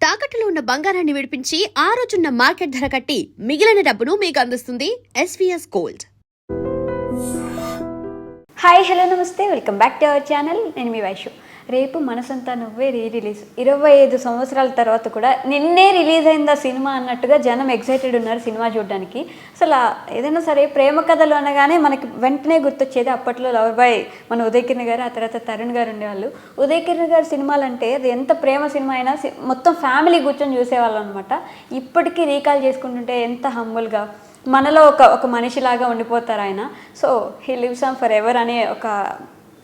తాకట్టులో ఉన్న బంగారాన్ని విడిపించి ఆ రోజున్న మార్కెట్ ధర కట్టి మిగిలిన డబ్బును మీకు అందిస్తుంది ఎస్వీఎస్ గోల్డ్. హాయ్ హలో నమస్తే, welcome back to our channel. నేను మీ వైషు. రేపు మనసంతా నువ్వే రిలీజ్. 25 సంవత్సరాల తర్వాత కూడా నిన్నే రిలీజ్ అయింది ఆ సినిమా అన్నట్టుగా జనం ఎక్సైటెడ్ ఉన్నారు సినిమా చూడడానికి. అసలు ఏదైనా సరే ప్రేమ కథలు అనగానే మనకి వెంటనే గుర్తొచ్చేది అప్పట్లో లవర్ బాయ్ మన ఉదయ్ కిరణ్ గారు, ఆ తర్వాత తరుణ్ గారు ఉండేవాళ్ళు. ఉదయ్ కిరణ్ గారి సినిమాలు అంటే అది ఎంత ప్రేమ సినిమా అయినా మొత్తం ఫ్యామిలీ కూర్చొని చూసేవాళ్ళు అనమాట. ఇప్పటికీ రీకాల్ చేసుకుంటుంటే ఎంత హంబుల్గా మనలో ఒక మనిషిలాగా ఉండిపోతారు ఆయన. So he lives on for ever అనే ఒక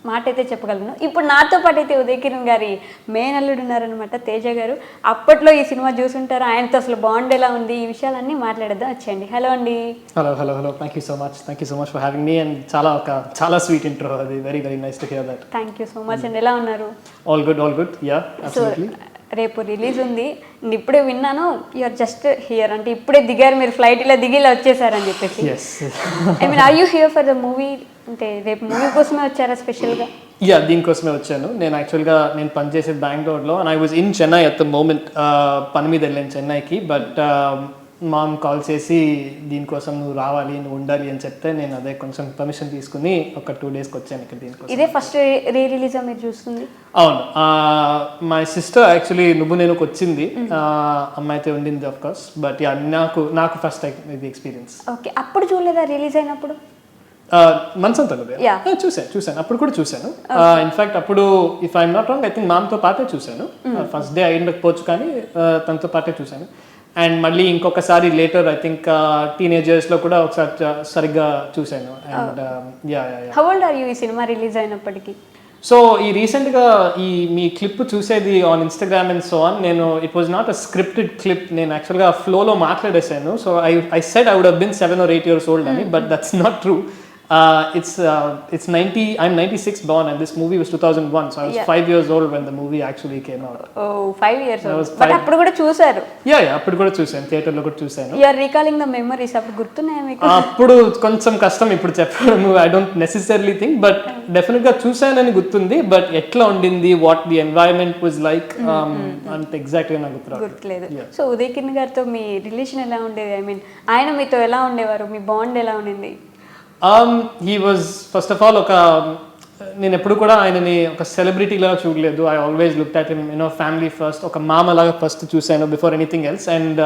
మాట అయితే చెప్పగలను. ఇప్పుడు నాతో పాటు అయితే ఉదయ్ కిరణ్ గారి మేనల్లుడు ఉన్నారనమాట, తేజ గారు. అప్పట్లో ఈ సినిమా చూసుంటారు, ఆయనతో అసలు బాండ్ ఎలా ఉంది, ఈ విషయాలన్నీ మాట్లాడేద్దాం. వచ్చేయండి. హలో అండి. Hello thank you so much for having me. And చాలా స్వీట్ ఇంట్రో, అది very nice to hear that. Thank you so much అండి. ఎలా ఉన్నారు? All good yeah absolutely. రేపు రిలీజ్ ఉంది, ఇప్పుడే విన్నాను యూఆర్ జస్ట్ హియర్, అంటే ఇప్పుడే దిగారు మీరు, ఫ్లైట్ ఇలా దిగి ఇలా వచ్చేసారని చెప్పేసి. I mean are you here for the movie? అంటే రేపు మూవీ కోసమే వచ్చారా స్పెషల్గా? యా, దీనికోసమే వచ్చాను. నేను యాక్చువల్గా పనిచేసేది బెంగళూరులో, and I was in Chennai at the moment. పని మీద వెళ్ళాను చెన్నైకి, బట్ మామ్ కాల్ చేసి దీనికోసం నువ్వు రావాలి, నువ్వు ఉండాలి అని చెప్తే నేను అదే కొంచెం పర్మిషన్ తీసుకుని ఒక 2 డేస్కి వచ్చాను ఇక్కడ దీనికోసం. ఇదే ఫస్ట్ రీ రిలీజా మీరు చూస్తుంది? అవును, మై సిస్టర్ యాక్చువల్లీ నువ్వు నేనుకి వచ్చింది, అమ్మాయి అయితే ఉండింది ఆఫ్ కోర్స్, బట్ యా నాకు ఫస్ట్ ఇది ఎక్స్పీరియన్స్. ఓకే, అప్పుడు చూడలేదా రిలీజ్ అయినప్పుడు? మనసంతా నువ్వే చూసాను, అప్పుడు కూడా చూసాను. ఇన్ఫాక్ట్ అప్పుడు if I'm not wrong I think మామ్తో పాటే చూసాను. ఫస్ట్ డే అయ్యిండకపోవచ్చు కానీ తనతో పాటే చూసాను. అండ్ మళ్ళీ ఇంకొకసారి లేటర్ ఐ థింక్ టీనేజర్స్లో కూడా ఒకసారి సరిగ్గా చూసాను. And how old are you ఈ సినిమా రిలీజ్ అయినప్పటికీ? సో ఈ రీసెంట్గా మీ క్లిప్ చూసేది on Instagram and so on, నేను it was not a scripted clip, నేను యాక్చువల్గా ఫ్లోలో మాట్లాడేసాను. So I said I would have been 7 or 8 years old అని, but that's not true. It's 90. I'm 96 born, and this movie was 2001. So I was 5 years old when the movie actually came out. Oh, 5 years old. But appudu kuda chusaru? Yeah, appudu kuda chusanu, theater lo kuda chusanu. You are recalling the memories. Appudu gurtunnaya meeku? Appudu koncham kashtam ippudu cheppadamu. I don't necessarily think, but definitely ga chusanani gurtundi. But etla undindi, what the environment was like, ante exactly na gurtledu. So Uday Kiran gartho me relation ఎలా ఉండేది? I mean ఆయన మీతో ఎలా ఉండేవారు, మీ bond ఎలా ఉండింది? He was first of all నేను ఎప్పుడు కూడా ఆయనని ఒక సెలబ్రిటీలాగా చూడలేదు. I always looked at him family first, ఒక మామలాగా ఫస్ట్ చూశాను before anything else. And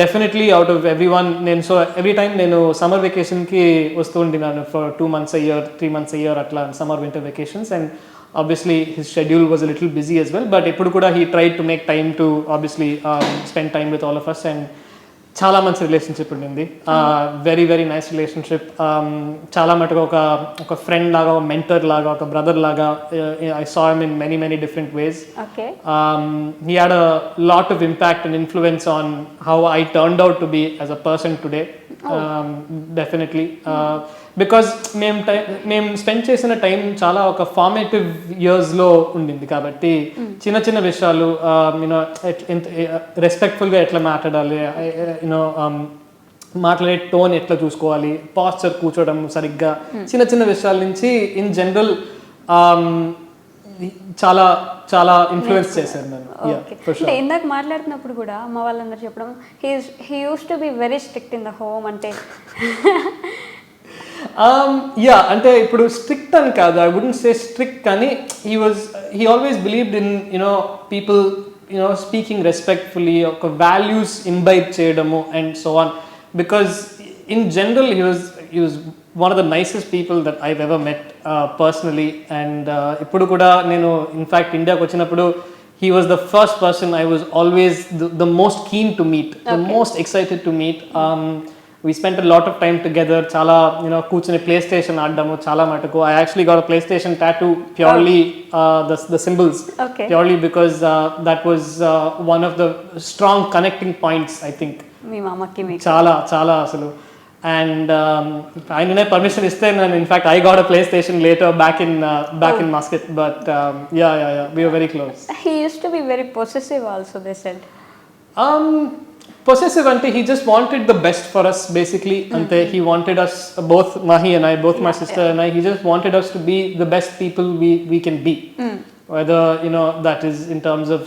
definitely out of every one, నేను సో ఎవ్రీ టైం నేను సమ్మర్ వెకేషన్కి వస్తూ ఉండినాను for 2 months a year, 3 months a year అట్లా, summer winter vacations. And obviously his schedule was a little busy as well, but ఎప్పుడు కూడా he tried to make time to obviously spend time with all of us. And చాలా మంచి relationship ఉండింది, very nice relationship. చాలా మటుకు ఒక friend లాగా, ఒక మెంటర్ లాగా, ఒక బ్రదర్ లాగా. I saw him in many different ways. He had a lot of impact and influence on how I turned out to be as a person today. Definitely because మేము spend చేసిన time చాలా ఒక formative ఇయర్స్లో ఉండింది కాబట్టి చిన్న విషయాలు, you know రెస్పెక్ట్ఫుల్గా ఎట్లా మాట్లాడాలి, యూనో మాట్లాడే టోన్ ఎట్లా చూసుకోవాలి, పాస్చర్ కూర్చోవడం సరిగ్గా, చిన్న విషయాల నుంచి ఇన్ జనరల్ చాలా ఇన్ఫ్లుయెన్స్ చేశారు నన్ను. ఇందాక మాట్లాడుతున్నప్పుడు కూడా అమ్మ వాళ్ళందరూ చెప్పడం he use to be very strict in the home అంటే అంటే ఇప్పుడు స్ట్రిక్ట్ అని కాదు, ఐ వుడెంట్ సే స్ట్రిక్ట్, కానీ he always believed in people speaking respectfully, ఒక వాల్యూస్ ఇంబైబ్ చేయడము and so on. Because in general he was one of the nicest people that I've ever met personally. And ippudu kuda nenu in fact India ku vachinappudu he was the first person I was always the most keen to meet, the most excited to meet. We spent a lot of time together, chala కూర్చుని PlayStation ఆడడము చాలా మటుకు. I actually got a PlayStation tattoo purely the symbols, purely because that was one of the strong connecting points I think మీ మామకి మీకు చాలా అసలు. And ఆయననే permission ఇస్తే నేను in fact I got a play station later back in Muscat. But yeah we were very close. He used to be very possessive also, they said. Possessive ante he just wanted the best for us basically. Ante he wanted us, both Mahi and I, both my sister and I, he just wanted us to be the best people we can be. Whether that is in terms of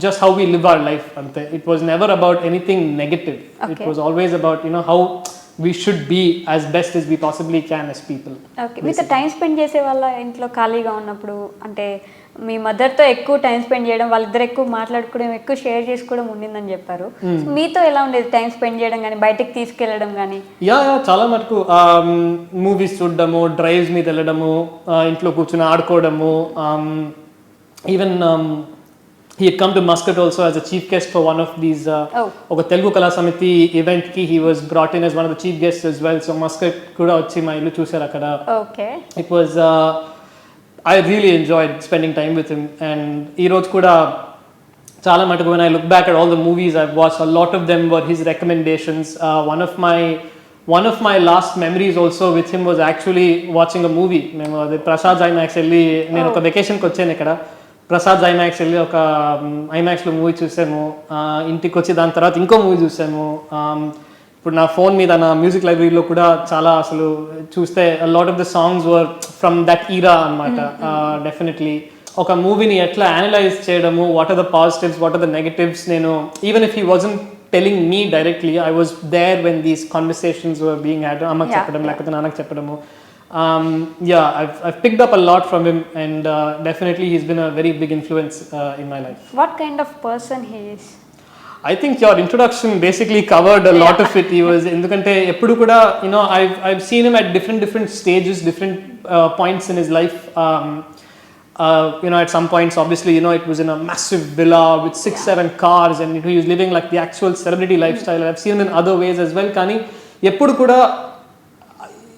just how we live our life ante. It was never about anything negative. It Okay. was always about how we should be as best as we possibly can as people. Okay మీతో time spend చేసే వాళ్ళ ఇంట్లో ఖాళీగా ఉన్నప్పుడు అంటే మీ మదర్తో ఎక్కువ time spend చేయడం వాళ్ళిద్దరు ఎక్కువ మాట్లాడుకోవడం ఎక్కువ షేర్ చేసుకోవడం ఉండిందని చెప్పారు So, మీతో ఎలా ఉండేది టైం స్పెండ్ చేయడం కానీ బయటకు తీసుకెళ్ళడం కానీ యా చాలా మటుకు మూవీస్ చూడడము, డ్రైవ్స్ మీద వెళ్ళడము, ఇంట్లో కూర్చుని ఆడుకోవడము. Even he had come to Muscat also as a chief guest for one of these ఒక తెలుగు కళా సమితి event కి he was brought in as one of the chief guests as well. So Muscat కూడా వచ్చి మా ఇల్లు చూశారు అక్కడ. Okay It was I really enjoyed spending time with him, and ఈ రోజు కూడా చాలా మటుకు when I look back at all the movies I've watched, a lot of them were his recommendations. One of my last memories also with him was actually watching a movie. మేము అది Prasad IMAX వెళ్ళి నేను ఒక వెకేషన్కి వచ్చాను ఇక్కడ. Prasad IMAX వెళ్ళి ఒక ఐమాక్స్లో movie చూసాము. ఇంటికి వచ్చి దాని తర్వాత ఇంకో మూవీ చూసాము. ఇప్పుడు నా ఫోన్ మీద నా మ్యూజిక్ లైబ్రరీలో కూడా చాలా అసలు చూస్తే lot of the songs were from that era అనమాట. డెఫినెట్లీ ఒక మూవీని ఎట్లా అనలైజ్ చేయడము, what are the positives, what are the negatives, నేను even if he wasn't telling me directly, I was there when these conversations were being had. అమ్మకి చెప్పడం లేకపోతే నాన్నకి చెప్పడము. Yeah, I've picked up a lot from him, and definitely he's been a very big influence in my life. What kind of person he is I think your introduction basically covered a lot of it. He was endukante eppudu kuda I've seen him at different stages, different points in his life. At some points obviously it was in a massive villa with 6-7 cars, and he was living like the actual celebrity lifestyle. I've seen him in other ways as well, kani eppudu kuda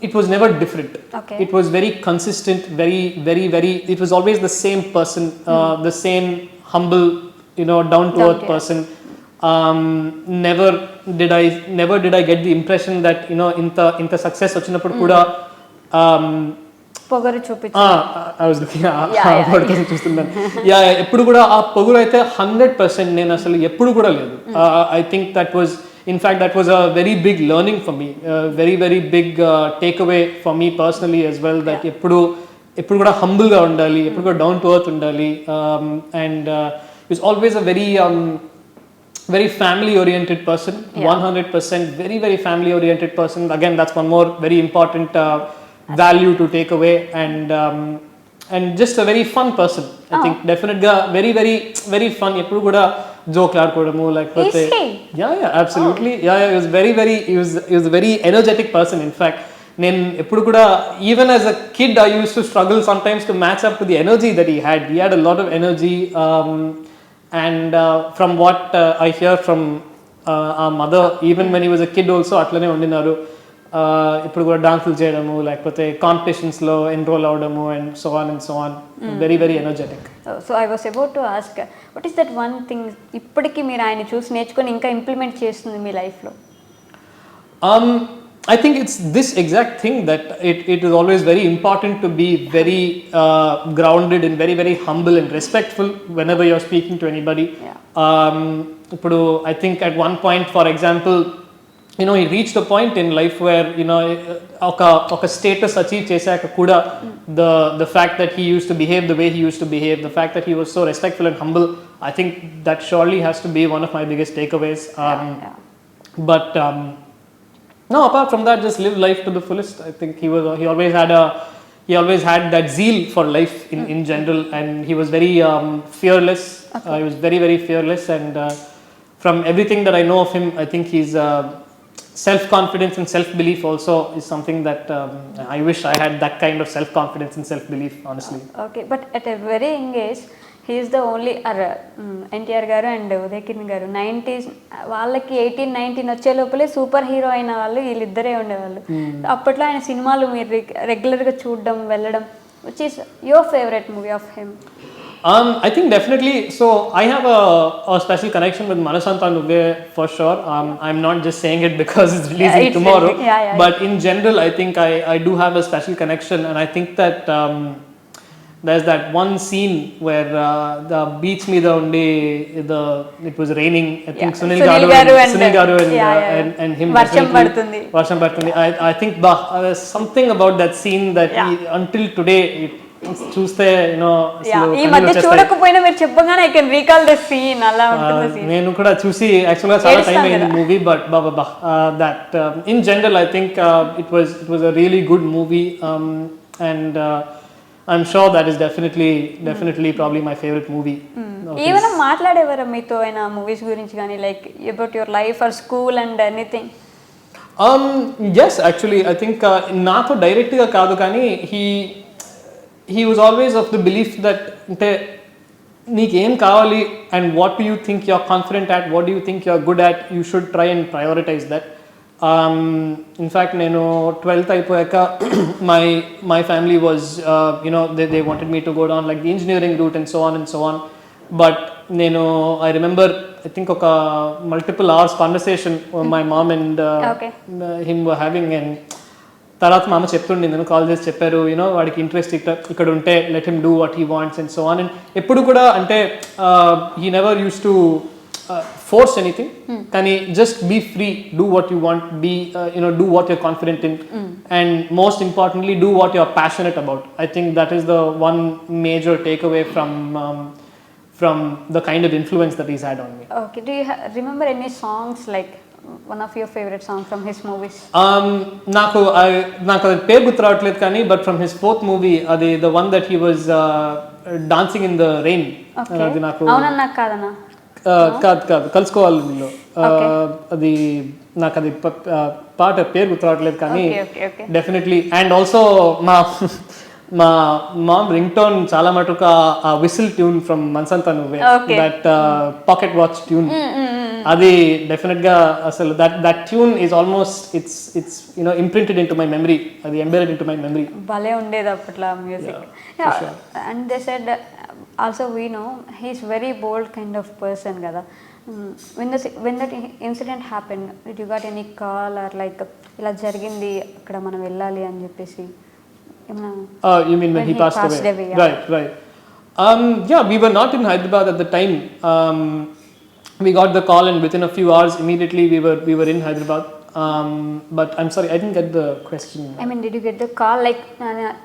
it was never different. Okay. It was very consistent, very it was always the same person, the same humble, down to earth person. Never did I get the impression that inta success vachinappudu kuda పొగరు చూపించి I was looking word కోసం చూస్తున్నాను. ఎప్పుడు కూడా ఆ పొగరు అయితే 100% నేను అసలు ఎప్పుడు కూడా లేదు. I think that was a very big learning for me, very big takeaway for me personally as well, that ఎప్పుడు కూడా humble గా ఉండాలి, ఎప్పుడు కూడా down to earth ఉండాలి. And he was always a very family oriented person. 100% very family oriented person. Again, that's one more very important value to take away. And just a very fun person. I think definitely very fun. ఎప్పుడు కూడా joke ఆడుకోవడము లేకపోతే absolutely. He was he was a very energetic person. In fact, నేను ఎప్పుడు కూడా even as a kid I used to struggle sometimes to match up to the energy that he had. He had a lot of energy, and from what I hear from our mother, even when he was a kid also అట్లనే ఉండినారు. ఇప్పుడు కూడా డాన్సులు చేయడము లేకపోతే కాంపిటీషన్స్లో enrol అవడము and so on very energetic. So I was about to ask what is that one thing ఇప్పటికీ మీరు ఆయన చూసి నేర్చుకొని ఇంకా ఇంప్లిమెంట్ చేస్తుంది మీ లైఫ్లో? I think it's this exact thing that it is always very important to be very grounded and very humble and respectful whenever you're speaking to anybody. ఇప్పుడు I think at one point, for example, he reached a point in life where oka status achieve chesaka kuda the fact that he used to behave the way he used to behave, the fact that he was so respectful and humble, I think that surely has to be one of my biggest takeaways. But no, apart from that, just live life to the fullest. I think he always had that zeal for life in general, and he was very fearless. He was very fearless, and from everything that I know of him, I think he's self-confidence and self-belief also is something that I wish I had that kind of self-confidence and self-belief, honestly. Okay, but at a very young age, he is the only NTR గారు and Uday Kiran గారు 90s వాళ్ళకి 18-19 వచ్చే లోపలే super hero అయిన వాళ్ళు వీళ్ళిద్దరే ఉండేవాళ్ళు. అప్పట్లో ఆయన సినిమాలు మీరు రెగ్యులర్గా చూడడం వెళ్ళడం, which is your favourite movie of him? I think definitely. So I have a special connection with Manasantha Nuvve for sure. I'm not just saying it because it's releasing tomorrow. But in general, I think I do have a special connection, and I think that there's that one scene where the beach meeda undi it was raining. I think Sunil Garu and him varsham padutundi. I think there's something about that scene that until today చూస్తే you know ఈ మధ్య చూడకపోయినా మీరు చెప్పగానే I can recall the scene, అలా ఉంటుంది scene. నేను కూడా చూసి యాక్చువల్గా చాలా టైం అయింది movie, but Baba that in general I think it was a really good movie, and I'm sure that is definitely probably my favorite movie. ఏమైనా మాట్లాడేవారా మీతో ఆయన మూవీస్ గురించి కానీ, like about your life or school and anything? Yes, actually I think నాతో డైరెక్ట్గా కాదు కానీ he was always of the belief that అంటే నీకేం కావాలి and what do you think you're confident at, what do you think you're good at, you should try and prioritize that. In fact నేను 12th అయిపోయాక my family was they wanted me to go down like the engineering route and so on, but నేను I remember I think ఒక multiple hours conversation my mom and him were having, and తర్వాత మా అమ్మ చెప్తుండే, నేను call చేసి చెప్పారు వాడికి ఇంట్రెస్ట్ ఇక్కడ ఉంటే let him do what he wants and so on. And ఎప్పుడు కూడా అంటే he never use to force anything, కానీ just be free, do what you want, be do what you're confident in, and most importantly do what you're passionate about. I think that is the one major takeaway from the kind of influence that he's had on me. Okay, do you remember any songs, like one of your favorite songs from his movies? నాకు అది పేరు గుర్తు రావట్లేదు కానీ, but from his fourth movie, అది the one that he was dancing in the rain. అది నాకు అవునన్నా కాదన్నా కాదు కలుసుకోవాలి వీళ్ళు, అది నాకు అది పాట పేరు గుర్తురావట్లేదు కానీ డెఫినెట్లీ. అండ్ ఆల్సో మా మామ్ రింగ్ టోన్ చాలా మటుకు ఆ whistle tune from Manasantha Nuvve, that pocket watch tune, అది డెఫినెట్ గా అసలు that tune is almost it's imprinted into my memory, అది embedded into my memory. భలే ఉండేది అప్పట్లో music. And they said also we know he is very bold kind of person kada. When that incident happened, did you got any call or like ila jarigindi akkada manam vellali ani cheppesi emna? You mean when he passed away? Right. Yeah, we were not in Hyderabad at the time. We got the call and within a few hours immediately we were in Hyderabad. But I'm sorry, I didn't get the question. I mean, did you get the call like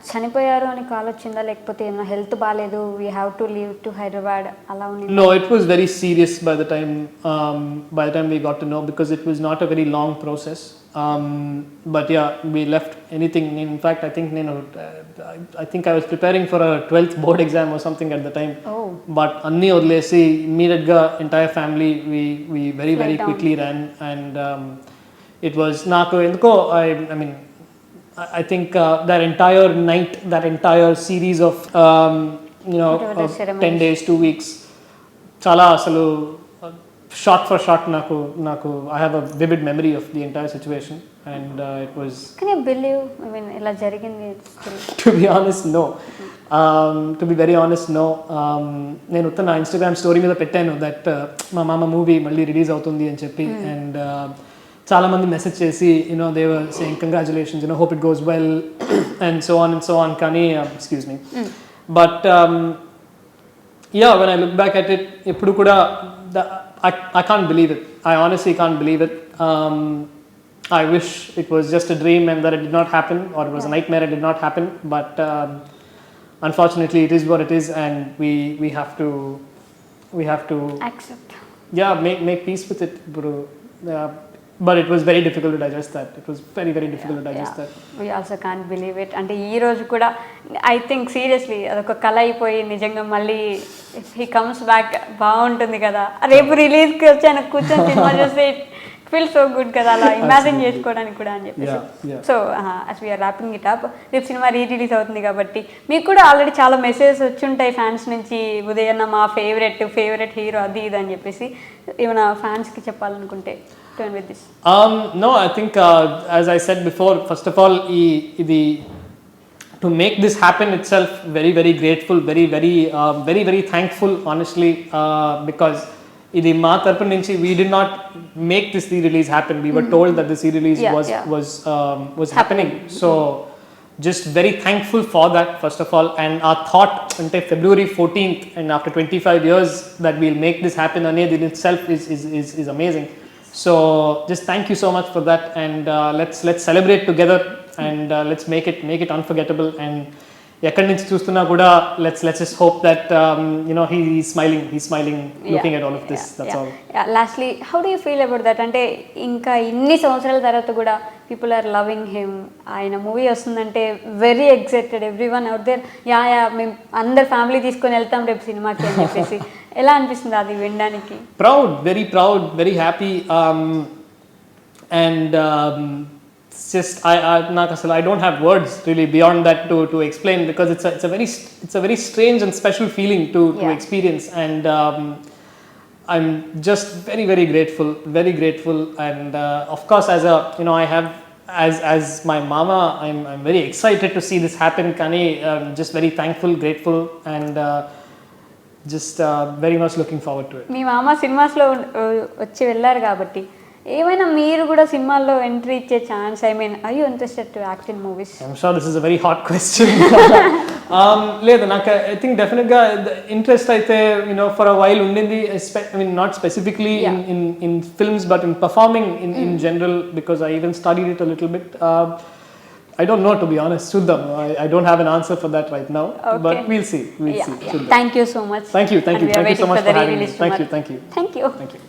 chanipoyaru ani call వచ్చిందా, లేకపోతే ఏమైనా health బాలేదు, we have to leave to Hyderabad అలా ఉంది? No, it was very serious by the time we got to know, because it was not a very long process. But yeah, we left anything. In fact, I think I was preparing for a 12th board exam or something at the time. Oh. But anni odlesi immediate ga entire family we very quickly ran, and it was నాకు ఎందుకో I mean I think that entire night, that entire series of 10 days 2 weeks చాలా అసలు shot for shot నాకు I have a vivid memory of the entire situation, and it was, can you believe, I mean ఇలా జరిగింది? to be honest no. To be very honest no. నేను నా Instagram story మీద పెట్టాను that మా మామ movie మళ్ళీ రిలీజ్ అవుతుంది అని చెప్పి, and చాలా మంది మెసేజ్ చేసి they were saying congratulations, hope it goes well and so on కానీ excuse me, but yeah, when I look back at it ఎప్పుడు కూడా I can't believe it. I honestly can't believe it. I wish it was just a dream and that it did not happen, or it was a nightmare and it did not happen, but unfortunately it is what it is, and we have to accept, make peace with it, bro. But it was very difficult to digest that. It was very difficult to digest that. We also can't believe it. అంటే ఈ రోజు కూడా I think seriously అదొక కళ అయిపోయి నిజంగా మళ్ళీ he comes back బాగుంటుంది కదా, రేపు రిలీజ్కి వచ్చి ఆయన కూర్చొని సినిమా చూస్తే ఫీల్ సో గుడ్ కదా, అలా ఇమాజిన్ చేసుకోవడానికి కూడా అని చెప్పేసి. So as we're wrapping it up, రేపు సినిమా రిలీజ్ అవుతుంది కాబట్టి మీకు కూడా ఆల్రెడీ చాలా మెసేజెస్ వచ్చి ఉంటాయి ఫ్యాన్స్ నుంచి, ఉదయ్ అన్న మా ఫేవరెట్ హీరో అది ఇది అని చెప్పేసి. ఏమైనా ఫ్యాన్స్కి చెప్పాలనుకుంటే with this? No, I think as I said before, first of all to make this happen itself, very grateful, very thankful honestly, because idi ma tarpu nunchi we did not make this re-release happen. We were told that this re-release was happening, so just very thankful for that first of all. And our thought until February 14th, and after 25 years that we'll make this happen aned in itself is amazing. So just thank you so much for that, and let's celebrate together, and let's make it unforgettable. And ఎక్కడి నుంచి చూస్తున్నా కూడా let's just hope that he's smiling looking at all of this. That's all. Lastly, how do you feel about that? అంటే ఇంకా ఇన్ని సంవత్సరాల తర్వాత కూడా పీపుల్ ఆర్ లవింగ్ హిమ్. ఆయన మూవీ వస్తుందంటే very excited everyone out there. మేము అందరు ఫ్యామిలీ తీసుకొని వెళ్తాం రేపు సినిమాకి అని చెప్పేసి ఎలా అనిపిస్తుంది అది వినడానికి? Proud, very happy, and it's just I don't have words really beyond that to explain, because it's a very strange and special feeling to experience, and I'm just very grateful, and of course as I have as my mama, I'm very excited to see this happen. Kani just very thankful, grateful, and just very much looking forward to it. మీ మామ సినిమాస్లో వచ్చి వెళ్ళారు కాబట్టి ఏమైనా మీరు కూడా సినిమాల్లో entry ఇచ్చే chance, I mean are you interested to act in movies? I'm sure this is a very hot question. లేదు, నాకు I think definitely ఇంట్రెస్ట్ అయితే for a while ఉండింది. I mean not specifically in films, but in performing in general, because I even studied it a little bit. I don't know, to be honest. Chuddam. I don't have an answer for that right now, but we'll see. Chuddam. Thank you so much. Thank you so much for having me. Thank you.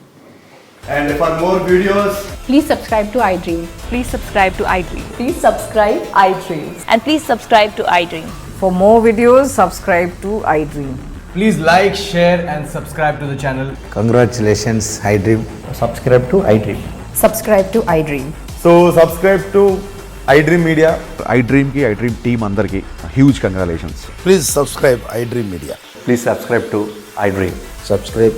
And for more videos, Please subscribe to iDream. Please subscribe to iDream. Please subscribe iDream. And please subscribe to iDream. For more videos, subscribe to iDream. please like, share and subscribe to the channel. Congratulations, iDream. Subscribe to iDream. Subscribe to iDream. So subscribe to iDream Media. iDream ki iDream team andarki huge congratulations. Please subscribe iDream Media. Please subscribe to iDream. Subscribe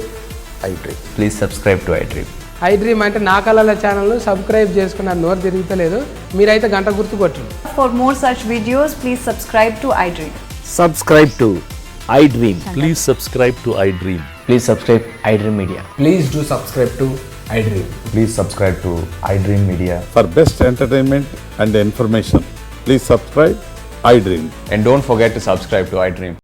iDream. Please subscribe to iDream. iDream అంటే నా కళల ఛానల్ను subscribe చేసుకున్న నోరు తిరుగుతలేదు, మీరైతే గంట గుర్తు కొట్టండి. For more such videos, please subscribe to iDream. Subscribe to iDream. Please subscribe to iDream. Please subscribe iDream Media. Please do subscribe to iDream. Please subscribe to iDream Media. For best entertainment and information, please subscribe iDream. And don't forget to subscribe to iDream.